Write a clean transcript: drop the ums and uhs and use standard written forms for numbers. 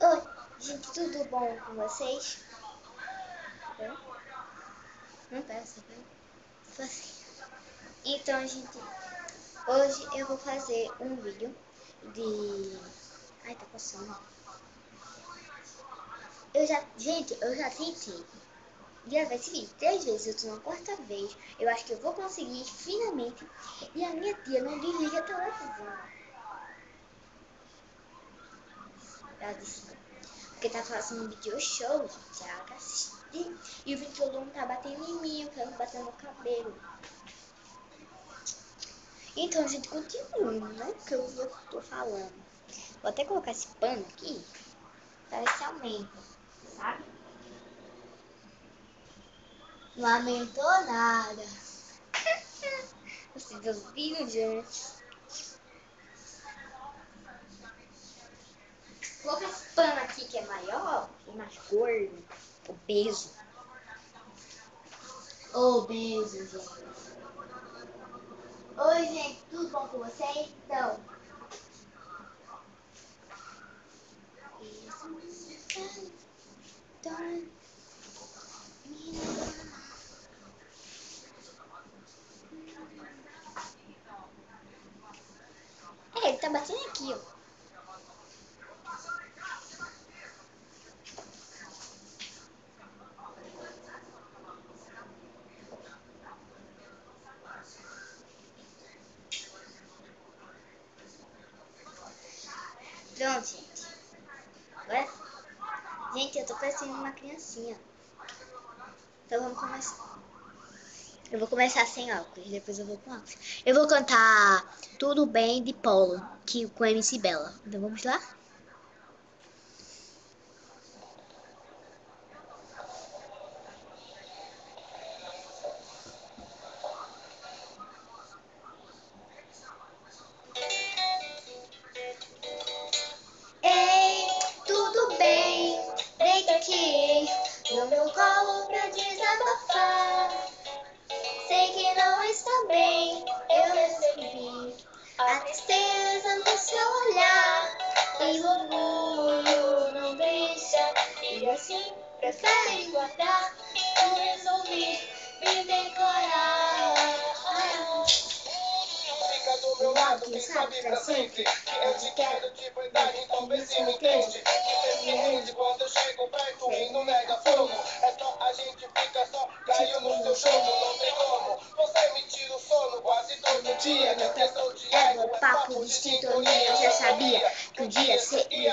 Oi, gente, tudo bom com vocês? Bom? Não peça, bem? Então, gente, hoje eu vou fazer um vídeo de... Ai, tá coçando. Gente, eu já tentei gravar esse vídeo 3 vezes, eu tô na quarta vez. Eu acho que eu vou conseguir finalmente. E a minha tia não desliga a televisão. Ela disse porque tá fazendo um vídeo show, gente. Ela quer assistir. E o ventilador não tá batendo em mim, eu quero bater no meu cabelo. Então, gente, continuando, né? Que eu tô falando. Vou até colocar esse pano aqui pra ver se aumenta, sabe? Não aumentou nada. Vocês ouviram, gente? Vou colocar esse pano aqui que é maior e mais gordo. Obeso. Obeso, gente. Oi, gente, tudo bom com vocês? Então... É, ele tá batendo aqui, ó. Pronto, gente. Agora, gente, eu tô parecendo uma criancinha. Então vamos começar. Eu vou começar sem óculos, depois eu vou com óculos. Eu vou cantar Tudo Bem de Polo, com MC Bella. Então vamos lá? Ei, tudo bem? Deita aqui no meu colo pra desabafar. Sei que não está bem, eu recebi a tristeza no seu olhar. E o orgulho não deixa, e assim prefere guardar. Eu resolvi me declarar. Do lado, quem sabe pra sempre. Eu te quero de verdade, então vê se me entende. Infelizmente, quando eu chego perto e não nega fogo, é só a gente fica só, caiu no seu jogo, não tem como. Você me tira o sono quase todo dia. Minha questão de ego é papo distinto, eu já sabia que um dia seria.